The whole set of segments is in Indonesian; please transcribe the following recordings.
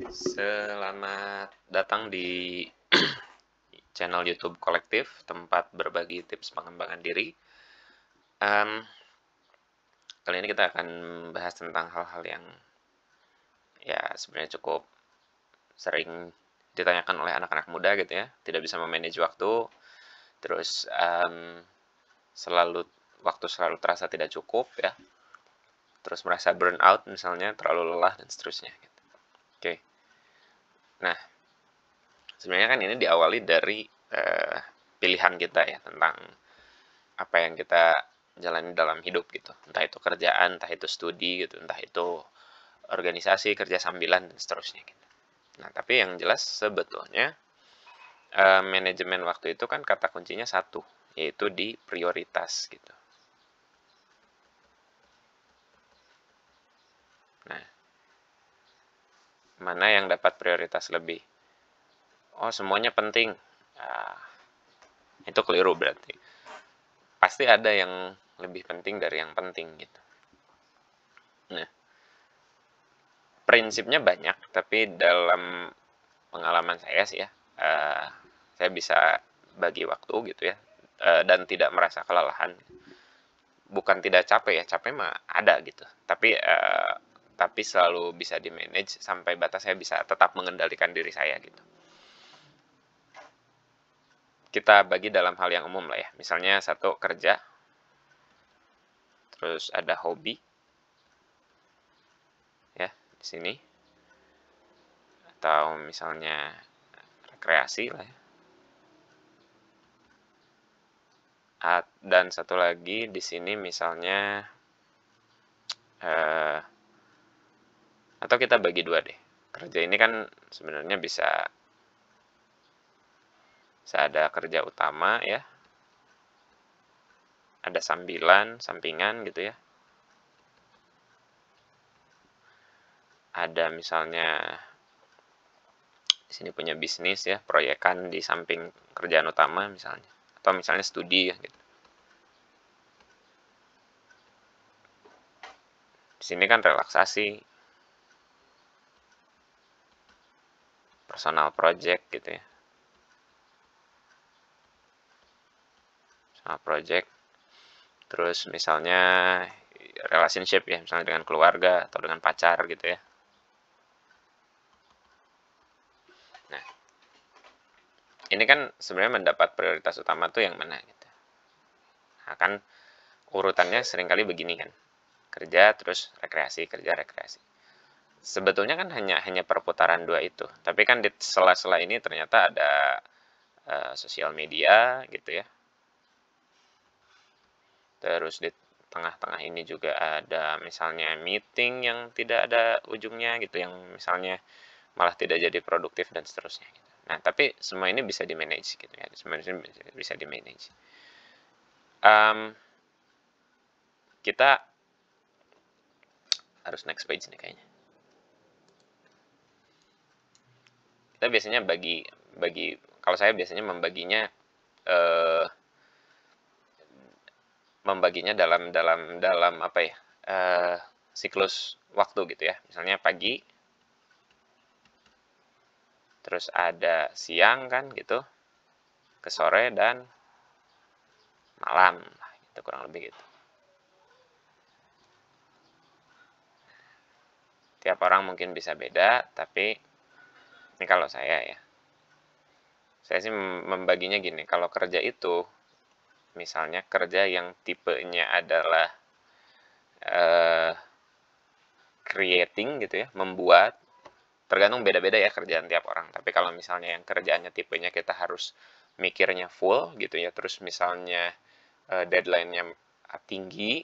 Selamat datang di channel YouTube Kolektif, tempat berbagi tips pengembangan diri. Kali ini kita akan bahas tentang hal-hal yang ya sebenarnya cukup sering ditanyakan oleh anak-anak muda gitu ya. Tidak bisa memanage waktu, terus waktu selalu terasa tidak cukup ya. Terus merasa burn out misalnya, terlalu lelah dan seterusnya. Gitu. Oke. Nah, sebenarnya kan ini diawali dari pilihan kita ya tentang apa yang kita jalani dalam hidup gitu, entah itu kerjaan, entah itu studi gitu, entah itu organisasi, kerja sambilan dan seterusnya gitu. Nah, tapi yang jelas sebetulnya manajemen waktu itu kan kata kuncinya satu, yaitu di prioritas gitu. Nah, mana yang dapat prioritas lebih? Oh, semuanya penting. Nah, itu keliru berarti. Pasti ada yang lebih penting dari yang penting gitu. Nah, prinsipnya banyak, tapi dalam pengalaman saya sih ya, saya bisa bagi waktu gitu ya, dan tidak merasa kelelahan. Bukan tidak capek ya, capek mah ada gitu. Tapi selalu bisa di manage sampai batas saya bisa tetap mengendalikan diri saya gitu. Kita bagi dalam hal yang umum lah ya. Misalnya satu kerja, terus ada hobi, ya di sini, atau misalnya rekreasi lah ya. Dan satu lagi di sini misalnya atau kita bagi dua deh. Kerja ini kan sebenarnya bisa ada kerja utama ya, ada sambilan, sampingan gitu ya. Ada misalnya di sini punya bisnis ya, proyekan di samping kerjaan utama misalnya. Atau misalnya studi ya gitu. Di sini kan relaksasi, personal project gitu ya. Personal project. Terus misalnya relationship ya, misalnya dengan keluarga atau dengan pacar gitu ya. Nah, ini kan sebenarnya mendapat prioritas utama tuh yang mana gitu. Nah, kan urutannya seringkali begini kan. Kerja terus rekreasi, kerja rekreasi. Sebetulnya kan hanya perputaran dua itu. Tapi kan di sela-sela ini ternyata ada sosial media gitu ya. Terus di tengah-tengah ini juga ada misalnya meeting yang tidak ada ujungnya gitu, yang misalnya malah tidak jadi produktif dan seterusnya gitu. Nah, tapi semua ini bisa di-manage gitu ya. Sebenarnya bisa di-manage. Kita harus next page nih kayaknya. Kita biasanya bagi kalau saya biasanya membaginya dalam apa ya? Siklus waktu gitu ya. Misalnya pagi, terus ada siang kan gitu, ke sore dan malam, itu kurang lebih gitu. Tiap orang mungkin bisa beda, tapi ini kalau saya ya, saya sih membaginya gini, kalau kerja itu misalnya kerja yang tipenya adalah creating gitu ya, membuat, tergantung beda-beda ya kerjaan tiap orang. Tapi kalau misalnya yang kerjaannya tipenya kita harus mikirnya full gitu ya, terus misalnya deadline-nya tinggi,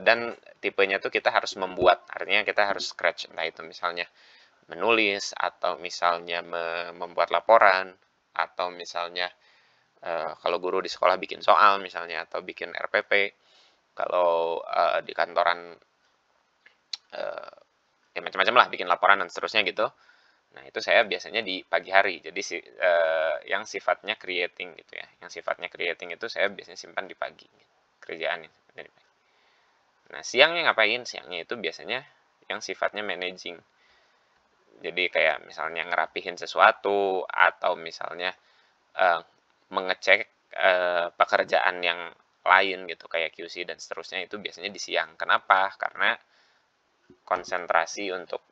dan tipenya tuh kita harus membuat, artinya kita harus scratch, entah itu misalnya menulis, atau misalnya membuat laporan, atau misalnya kalau guru di sekolah bikin soal misalnya, atau bikin RPP, kalau di kantoran ya macam-macam lah, bikin laporan dan seterusnya gitu. Nah, itu saya biasanya di pagi hari. Jadi yang sifatnya creating gitu ya. Yang sifatnya creating itu saya biasanya simpan di pagi. Kerjaan yang dari pagi. Nah, siangnya ngapain? Siangnya itu biasanya yang sifatnya managing. Jadi kayak misalnya ngerapihin sesuatu atau misalnya mengecek pekerjaan yang lain gitu kayak QC dan seterusnya, itu biasanya di siang. Kenapa? Karena konsentrasi untuk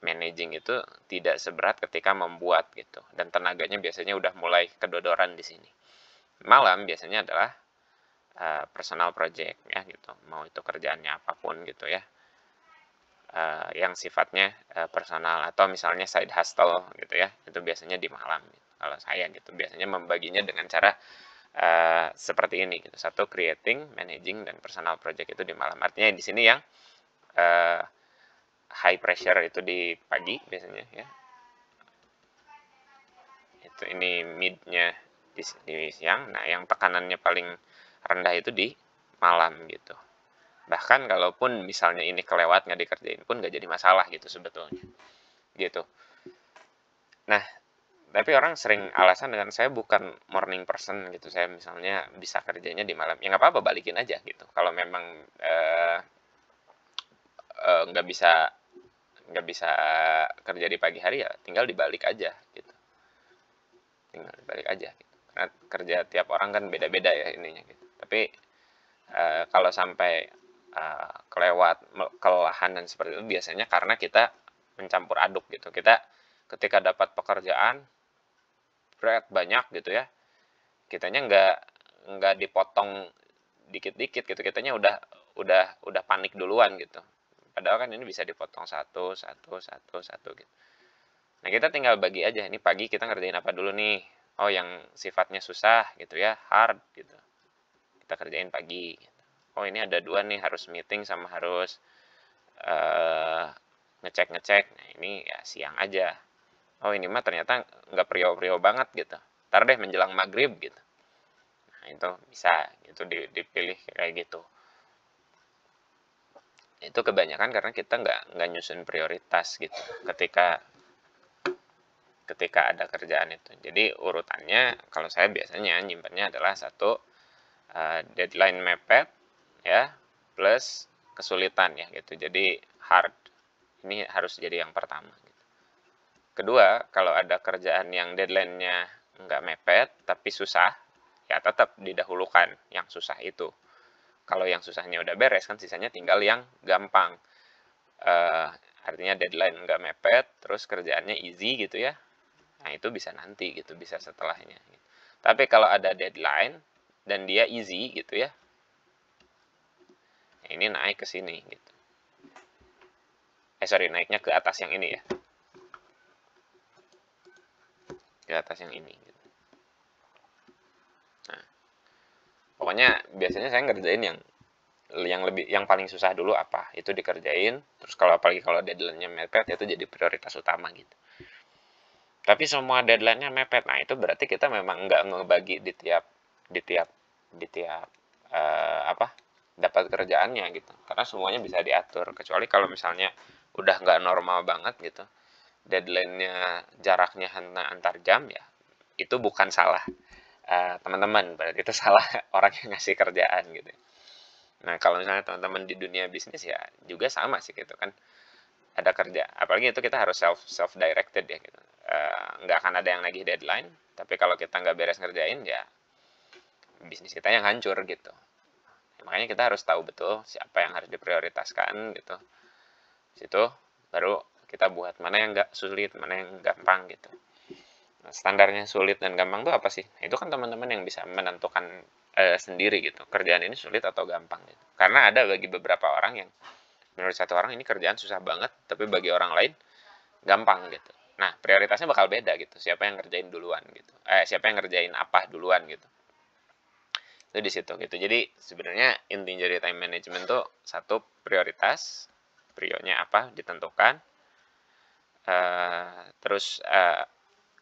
managing itu tidak seberat ketika membuat gitu, dan tenaganya biasanya udah mulai kedodoran di sini. Malam biasanya adalah personal project ya gitu, mau itu kerjaannya apapun gitu ya, yang sifatnya personal atau misalnya side hustle gitu ya, itu biasanya di malam gitu. Kalau saya gitu biasanya membaginya dengan cara seperti ini gitu. Satu, creating, managing, dan personal project itu di malam. Artinya di sini yang high pressure itu di pagi biasanya ya. Itu ini midnya di siang. Nah, yang tekanannya paling rendah itu di malam gitu. Bahkan kalaupun misalnya ini kelewat nggak dikerjain pun nggak jadi masalah gitu sebetulnya. Gitu. Nah, tapi orang sering alasan dengan saya bukan morning person gitu, saya misalnya bisa kerjanya di malam, ya nggak apa-apa, balikin aja gitu. Kalau memang nggak bisa kerja di pagi hari, ya tinggal dibalik aja gitu, tinggal dibalik aja gitu. Karena kerja tiap orang kan beda-beda ya ininya gitu. Tapi kalau sampai kelelahan dan seperti itu biasanya karena kita mencampur aduk gitu. Kita ketika dapat pekerjaan berat banyak gitu ya, kitanya nggak dipotong dikit-dikit gitu, kitanya udah panik duluan gitu. Padahal kan ini bisa dipotong satu satu satu satu gitu. Nah, kita tinggal bagi aja, ini pagi kita ngerjain apa dulu nih. Oh, yang sifatnya susah gitu ya, hard gitu, kita kerjain pagi gitu. Oh, ini ada dua nih, harus meeting sama harus ngecek-ngecek. Nah, ini ya siang aja. Oh, ini mah ternyata nggak prio-prio banget gitu, ntar deh menjelang maghrib gitu. Nah, itu bisa itu dipilih kayak gitu. Itu kebanyakan karena kita nggak nyusun prioritas gitu ketika ketika ada kerjaan itu. Jadi urutannya kalau saya biasanya nyimpannya adalah satu, deadline mepet ya, plus kesulitan ya gitu. Jadi hard ini harus jadi yang pertama gitu. Kedua, kalau ada kerjaan yang deadline-nya nggak mepet tapi susah, ya tetap didahulukan yang susah itu. Kalau yang susahnya udah beres kan sisanya tinggal yang gampang. uh, Artinya deadline nggak mepet, terus kerjaannya easy gitu ya. Nah, itu bisa nanti gitu, bisa setelahnya. Gitu. Tapi kalau ada deadline dan dia easy gitu ya, ini naik ke sini gitu. Sorry, naiknya ke atas yang ini ya. Ke atas yang ini gitu. Nah, pokoknya biasanya saya ngerjain yang paling susah dulu apa, itu dikerjain. Terus kalau apalagi kalau deadline-nya mepet, itu jadi prioritas utama gitu. Tapi semua deadline-nya mepet, nah itu berarti kita memang nggak ngebagi di tiap di tiap apa, dapat kerjaannya gitu. Karena semuanya bisa diatur, kecuali kalau misalnya udah nggak normal banget gitu, deadline-nya jaraknya hanya antar jam, ya itu bukan salah teman-teman, berarti itu salah orang yang ngasih kerjaan gitu. Nah, kalau misalnya teman-teman di dunia bisnis ya juga sama sih gitu kan, ada kerja, apalagi itu kita harus self directed ya gitu. Nggak akan ada yang nagih deadline, tapi kalau kita nggak beres ngerjain, ya bisnis kita yang hancur gitu. Makanya kita harus tahu betul siapa yang harus diprioritaskan gitu. Situ baru kita buat mana yang nggak sulit, mana yang gampang gitu. Nah, standarnya sulit dan gampang tuh apa sih? Itu kan teman-teman yang bisa menentukan sendiri gitu, kerjaan ini sulit atau gampang gitu. Karena ada bagi beberapa orang yang menurut satu orang ini kerjaan susah banget, tapi bagi orang lain gampang gitu. Nah, prioritasnya bakal beda gitu. Siapa yang ngerjain duluan gitu. Siapa yang ngerjain apa duluan gitu. Itu di situ gitu. Jadi sebenarnya inti dari time management tuh satu, prioritas, prionya apa ditentukan. Terus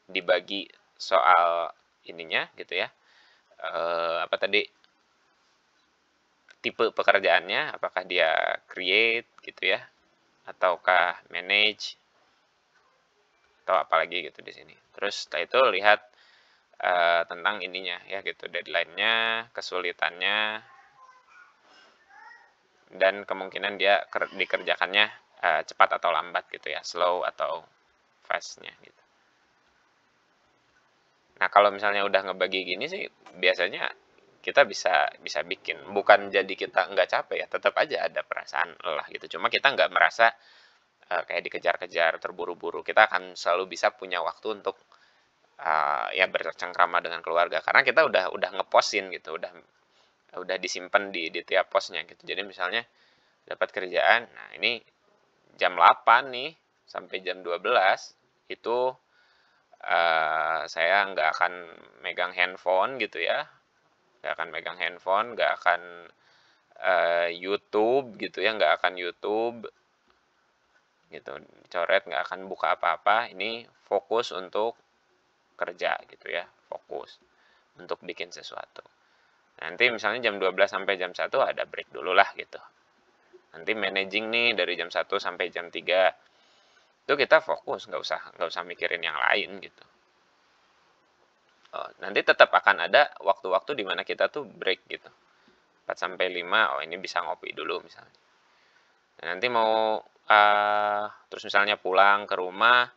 dibagi soal ininya gitu ya. Apa tadi, tipe pekerjaannya, apakah dia create gitu ya, ataukah manage, atau apalagi gitu di sini. Terus setelah itu lihat tentang ininya ya gitu, deadline-nya, kesulitannya, dan kemungkinan dia dikerjakannya cepat atau lambat gitu ya, slow atau fast-nya gitu. Nah, kalau misalnya udah ngebagi gini sih biasanya kita bisa bikin, bukan jadi kita nggak capek ya, tetap aja ada perasaan lelah gitu. Cuma kita nggak merasa kayak dikejar-kejar, terburu-buru. Kita akan selalu bisa punya waktu untuk ya bercengkrama dengan keluarga karena kita udah ngeposin gitu, udah disimpan di tiap posnya gitu. Jadi misalnya dapat kerjaan, nah ini jam 8 nih sampai jam 12 itu saya nggak akan megang handphone gitu ya, nggak akan megang handphone, nggak akan YouTube gitu ya, nggak akan YouTube gitu, coret, nggak akan buka apa-apa. Ini fokus untuk kerja gitu ya, fokus untuk bikin sesuatu. Nanti misalnya jam 12 sampai jam 1 ada break dulu lah gitu. Nanti managing nih dari jam 1 sampai jam 3 itu kita fokus, nggak usah mikirin yang lain gitu. Nanti tetap akan ada waktu-waktu di mana kita tuh break gitu. 4 sampai 5, ini bisa ngopi dulu misalnya. Nah, nanti mau terus misalnya pulang ke rumah,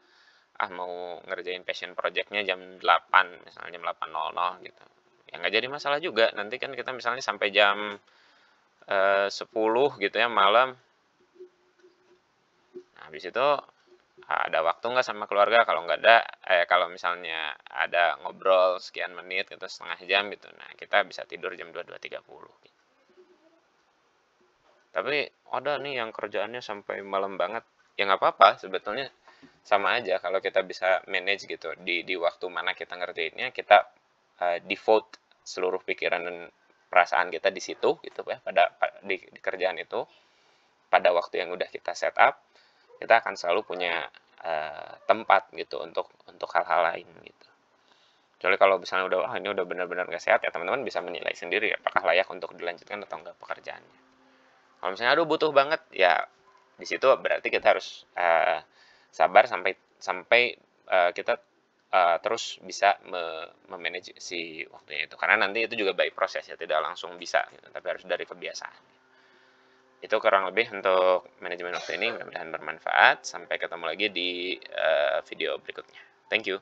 mau ngerjain passion projectnya jam 8, misalnya jam 8.00 gitu. Ya nggak jadi masalah juga, nanti kan kita misalnya sampai jam 10 gitu ya malam. Nah, habis itu ada waktu nggak sama keluarga? Kalau nggak ada, kalau misalnya ada ngobrol sekian menit gitu, setengah jam gitu, nah kita bisa tidur jam 22.30 gitu. Tapi ada nih yang kerjaannya sampai malam banget, ya nggak apa-apa sebetulnya, sama aja kalau kita bisa manage gitu di waktu mana kita ngerjainnya, kita devote seluruh pikiran dan perasaan kita di situ gitu ya, di kerjaan itu pada waktu yang udah kita set up, kita akan selalu punya tempat gitu untuk hal-hal lain gitu. Kecuali kalau misalnya udah ini udah benar-benar nggak sehat ya, teman-teman bisa menilai sendiri apakah layak untuk dilanjutkan atau enggak pekerjaannya. Kalau misalnya aduh butuh banget ya, di situ berarti kita harus sabar sampai sampai kita terus bisa memanage si waktunya itu, karena nanti itu juga by proses ya, tidak langsung bisa gitu, tapi harus dari kebiasaan. Itu kurang lebih untuk manajemen waktu ini, mudah-mudahan bermanfaat. Sampai ketemu lagi di video berikutnya. Thank you.